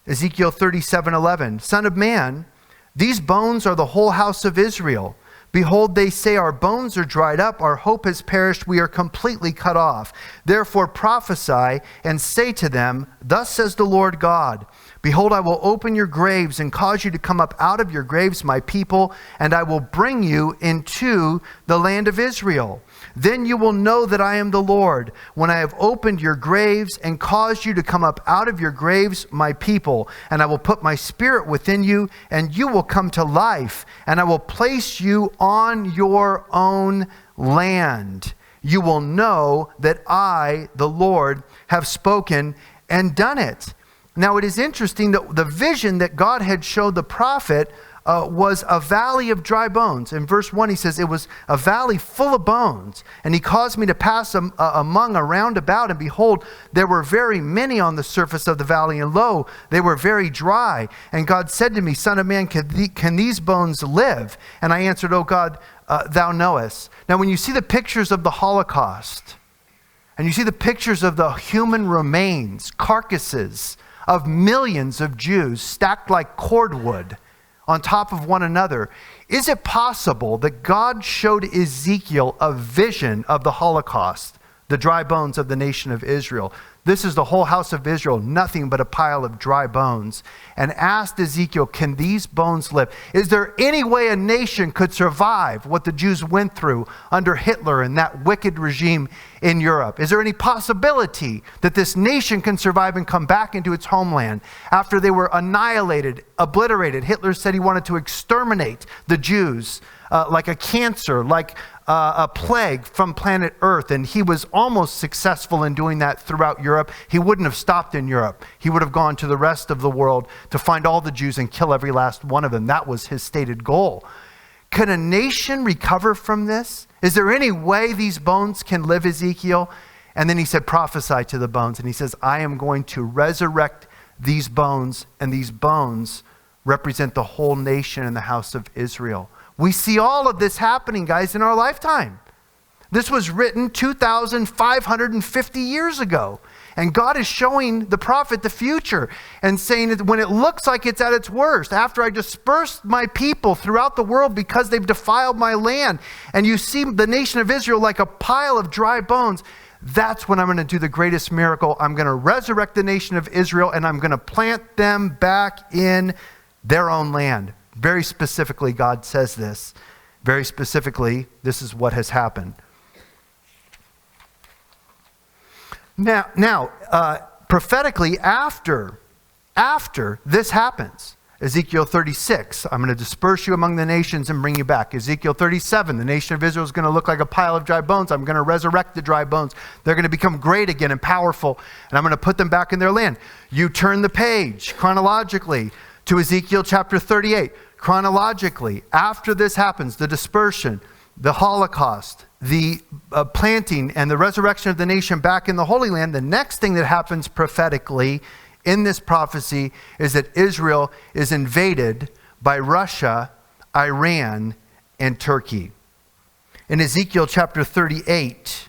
Ezekiel 37:11, Son of man, these bones are the whole house of Israel. Behold, they say, our bones are dried up, our hope has perished, we are completely cut off. Therefore prophesy and say to them, Thus says the Lord God, Behold, I will open your graves and cause you to come up out of your graves, my people, and I will bring you into the land of Israel. Then you will know that I am the Lord, when I have opened your graves and caused you to come up out of your graves, my people, and I will put my spirit within you, and you will come to life, and I will place you on your own land. You will know that I, the Lord, have spoken and done it. Now it is interesting that the vision that God had showed the prophet was a valley of dry bones. In verse 1 he says, it was a valley full of bones. And he caused me to pass among around about, and behold, there were very many on the surface of the valley, and lo, they were very dry. And God said to me, Son of man, can these bones live? And I answered, O God, thou knowest. Now when you see the pictures of the Holocaust, and you see the pictures of the human remains, carcasses of millions of Jews stacked like cordwood on top of one another. Is it possible that God showed Ezekiel a vision of the Holocaust, the dry bones of the nation of Israel? This is the whole house of Israel, nothing but a pile of dry bones. And asked Ezekiel, can these bones live? Is there any way a nation could survive what the Jews went through under Hitler and that wicked regime in Europe? Is there any possibility that this nation can survive and come back into its homeland after they were annihilated, obliterated? Hitler said he wanted to exterminate the Jews like a cancer, like a plague from planet Earth, and he was almost successful in doing that throughout Europe. He wouldn't have stopped in Europe. He would have gone to the rest of the world to find all the Jews and kill every last one of them. That was his stated goal. Can a nation recover from this? Is there any way these bones can live, Ezekiel? And then he said, prophesy to the bones. And he says, I am going to resurrect these bones, and these bones represent the whole nation and the house of Israel. We see all of this happening, guys, in our lifetime. This was written 2,550 years ago. And God is showing the prophet the future and saying that when it looks like it's at its worst, after I dispersed my people throughout the world because they've defiled my land, and you see the nation of Israel like a pile of dry bones, that's when I'm going to do the greatest miracle. I'm going to resurrect the nation of Israel, and I'm going to plant them back in their own land. Very specifically, God says this. Very specifically, this is what has happened. Now, prophetically, after this happens, Ezekiel 36, I'm going to disperse you among the nations and bring you back. Ezekiel 37, the nation of Israel is going to look like a pile of dry bones. I'm going to resurrect the dry bones. They're going to become great again and powerful, and I'm going to put them back in their land. You turn the page chronologically to Ezekiel chapter 38. Chronologically, after this happens, the dispersion, the Holocaust, the planting and the resurrection of the nation back in the Holy Land, the next thing that happens prophetically in this prophecy is that Israel is invaded by Russia, Iran, and Turkey. In Ezekiel chapter 38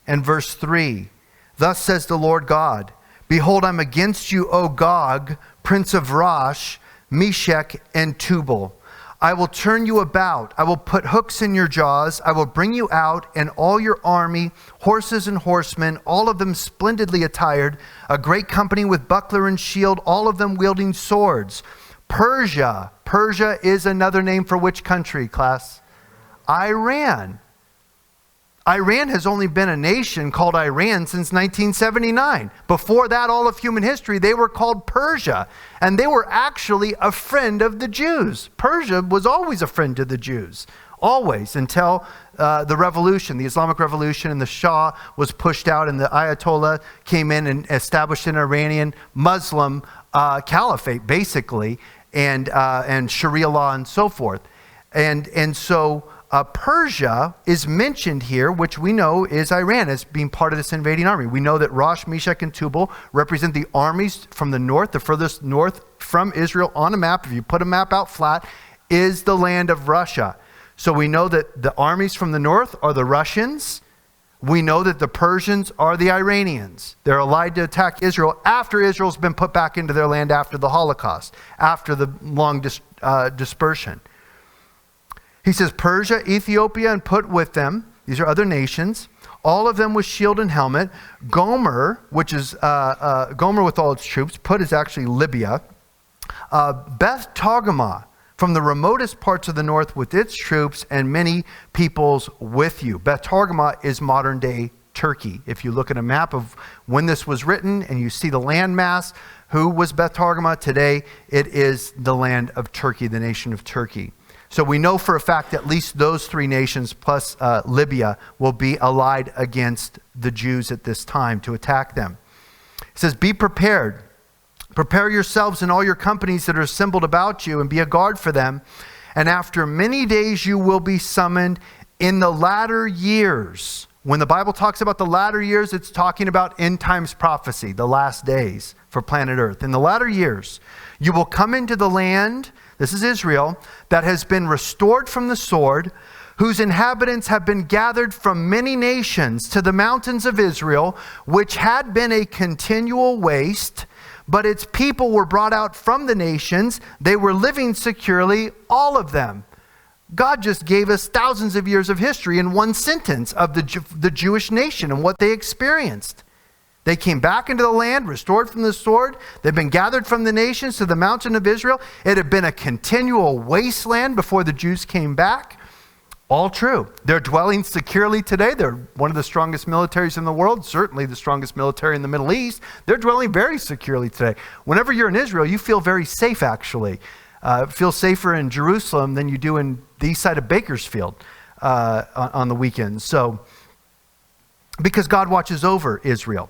and verse 3, thus says the Lord God, behold, I'm against you, O Gog, prince of Rosh, Meshech, and Tubal. I will turn you about. I will put hooks in your jaws. I will bring you out and all your army, horses and horsemen, all of them splendidly attired, a great company with buckler and shield, all of them wielding swords. Persia. Persia is another name for which country, class? Iran. Iran has only been a nation called Iran since 1979. Before that, all of human history, they were called Persia. And they were actually a friend of the Jews. Persia was always a friend to the Jews. Always, until the revolution, the Islamic Revolution, and the Shah was pushed out and the Ayatollah came in and established an Iranian Muslim caliphate, basically, and Sharia law and so forth. And so Persia is mentioned here, which we know is Iran as being part of this invading army. We know that Rosh, Meshech, and Tubal represent the armies from the north, the furthest north from Israel on a map. If you put a map out flat, is the land of Russia. So we know that the armies from the north are the Russians. We know that the Persians are the Iranians. They're allied to attack Israel after Israel's been put back into their land after the Holocaust, after the long dispersion. He says, Persia, Ethiopia, and Put with them. These are other nations. All of them with shield and helmet. Gomer, which is Gomer with all its troops. Put is actually Libya. Beth Togarmah, from the remotest parts of the north with its troops and many peoples with you. Beth Togarmah is modern day Turkey. If you look at a map of when this was written and you see the landmass, who was Beth Togarmah? Today, it is the land of Turkey, the nation of Turkey. So we know for a fact that at least those three nations plus Libya will be allied against the Jews at this time to attack them. It says, be prepared. Prepare yourselves and all your companies that are assembled about you and be a guard for them. And after many days you will be summoned in the latter years. When the Bible talks about the latter years, it's talking about end times prophecy, the last days for planet Earth. In the latter years, you will come into the land, this is Israel, that has been restored from the sword, whose inhabitants have been gathered from many nations to the mountains of Israel, which had been a continual waste, but its people were brought out from the nations. They were living securely, all of them. God just gave us thousands of years of history in one sentence of the Jewish nation and what they experienced. They came back into the land, restored from the sword. They've been gathered from the nations to the mountain of Israel. It had been a continual wasteland before the Jews came back. All true. They're dwelling securely today. They're one of the strongest militaries in the world, certainly the strongest military in the Middle East. They're dwelling very securely today. Whenever you're in Israel, you feel very safe, actually. Feel safer in Jerusalem than you do in the east side of Bakersfield on the weekends. So, because God watches over Israel.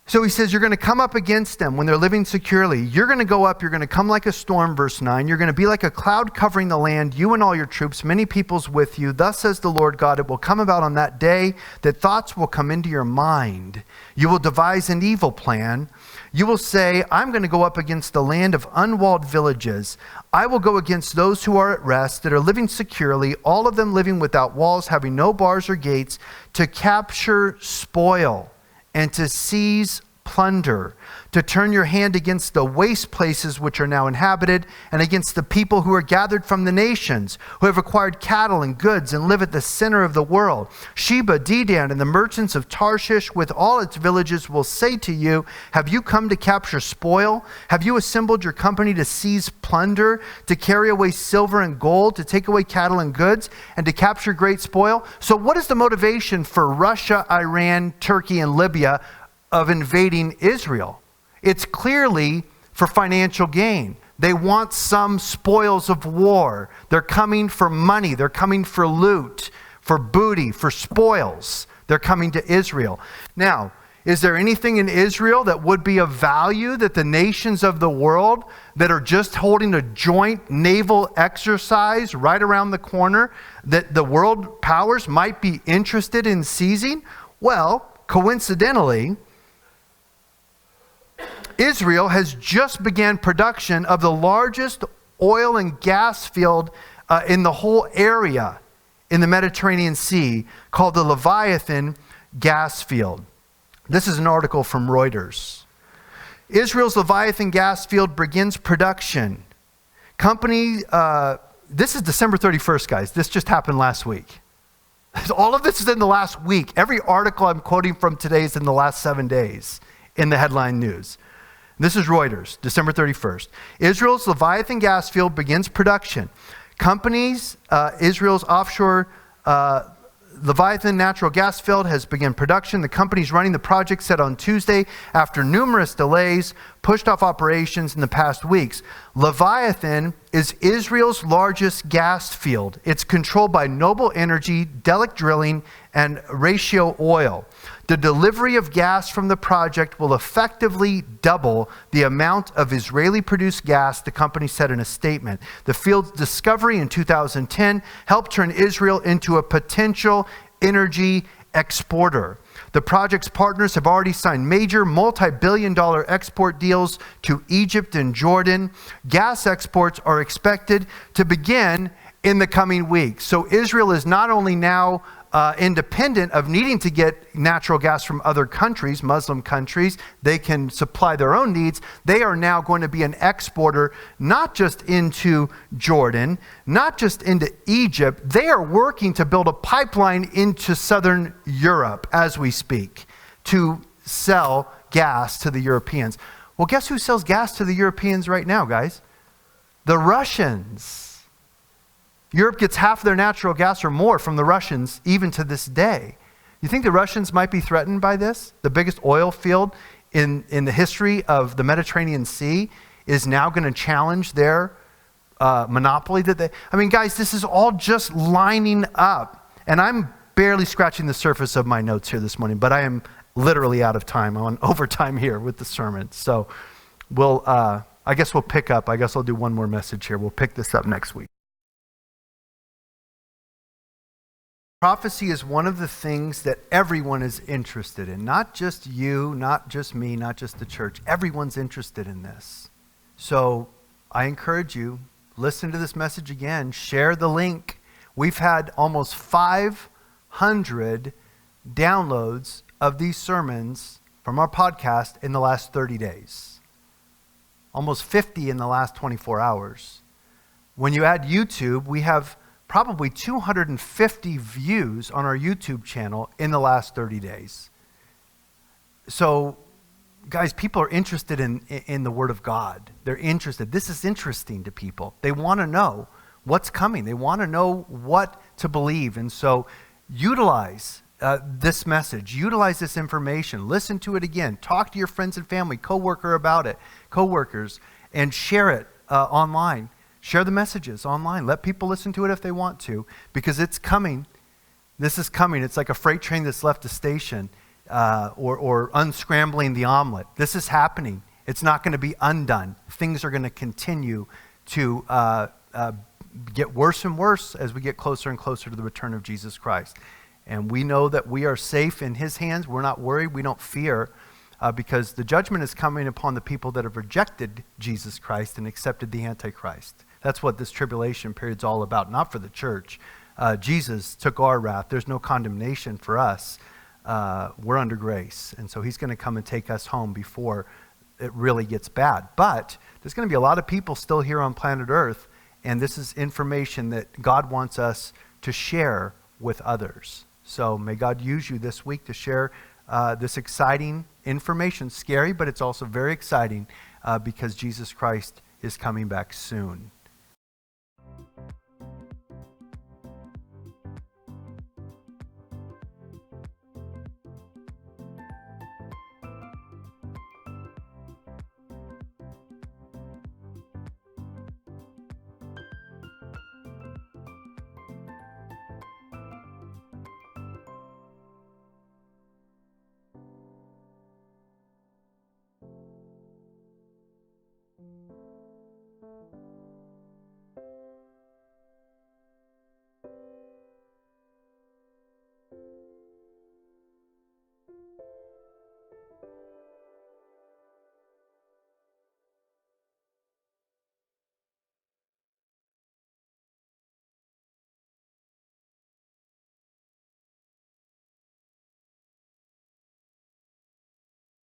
So he says, you're going to come up against them when they're living securely. You're going to go up. You're going to come like a storm, verse 9. You're going to be like a cloud covering the land, you and all your troops, many peoples with you. Thus says the Lord God, it will come about on that day that thoughts will come into your mind. You will devise an evil plan. You will say, I'm going to go up against the land of unwalled villages. I will go against those who are at rest, that are living securely, all of them living without walls, having no bars or gates, to capture spoil and to seize plunder, to turn your hand against the waste places which are now inhabited, and against the people who are gathered from the nations, who have acquired cattle and goods and live at the center of the world. Sheba, Dedan, and the merchants of Tarshish with all its villages will say to you, have you come to capture spoil? Have you assembled your company to seize plunder, to carry away silver and gold, to take away cattle and goods, and to capture great spoil? So what is the motivation for Russia, Iran, Turkey, and Libya of invading Israel? It's clearly for financial gain. They want some spoils of war. They're coming for money. They're coming for loot, for booty, for spoils. They're coming to Israel. Now, is there anything in Israel that would be of value that the nations of the world that are just holding a joint naval exercise right around the corner that the world powers might be interested in seizing? Well, coincidentally, Israel has just began production of the largest oil and gas field in the whole area in the Mediterranean Sea, called the Leviathan gas field. This is an article from Reuters. Israel's Leviathan gas field begins production. This is December 31st, guys. This just happened last week. All of this is in the last week. Every article I'm quoting from today is in the last 7 days in the headline news. This is Reuters, December 31st. Israel's Leviathan gas field begins production. Israel's offshore Leviathan natural gas field has begun production. The company's running the project said on Tuesday after numerous delays pushed off operations in the past weeks. Leviathan is Israel's largest gas field. It's controlled by Noble Energy, Delek Drilling, and Ratio Oil. The delivery of gas from the project will effectively double the amount of Israeli-produced gas, the company said in a statement. The field's discovery in 2010 helped turn Israel into a potential energy exporter. The project's partners have already signed major multi-billion-dollar export deals to Egypt and Jordan. Gas exports are expected to begin in the coming weeks. So Israel is not only now independent of needing to get natural gas from other countries, Muslim countries. They can supply their own needs. They are now going to be an exporter, not just into Jordan, not just into Egypt. They are working to build a pipeline into southern Europe as we speak to sell gas to the Europeans. Well, guess who sells gas to the Europeans right now, guys? The Russians. Europe gets half of their natural gas or more from the Russians even to this day. You think the Russians might be threatened by this? The biggest oil field in the history of the Mediterranean Sea is now going to challenge their monopoly. Guys, this is all just lining up. And I'm barely scratching the surface of my notes here this morning, but I am literally out of time. I'm on overtime here with the sermon. So I guess we'll pick up. I guess I'll do one more message here. We'll pick this up next week. Prophecy is one of the things that everyone is interested in. Not just you, not just me, not just the church. Everyone's interested in this. So I encourage you, listen to this message again. Share the link. We've had almost 500 downloads of these sermons from our podcast in the last 30 days. Almost 50 in the last 24 hours. When you add YouTube, we have probably 250 views on our YouTube channel in the last 30 days. So, guys, people are interested in the Word of God. They're interested. This is interesting to people. They want to know what's coming. They want to know what to believe. And so utilize this message. Utilize this information. Listen to it again. Talk to your friends and family, coworkers, and share it online. Share the messages online. Let people listen to it if they want to, because it's coming. This is coming. It's like a freight train that's left a station, or unscrambling the omelet. This is happening. It's not going to be undone. Things are going to continue to get worse and worse as we get closer and closer to the return of Jesus Christ. And we know that we are safe in his hands. We're not worried. We don't fear, because the judgment is coming upon the people that have rejected Jesus Christ and accepted the Antichrist. That's what this tribulation period is all about, not for the church. Jesus took our wrath. There's no condemnation for us. We're under grace. And so he's going to come and take us home before it really gets bad. But there's going to be a lot of people still here on planet Earth, and this is information that God wants us to share with others. So may God use you this week to share this exciting information. Scary, but it's also very exciting because Jesus Christ is coming back soon.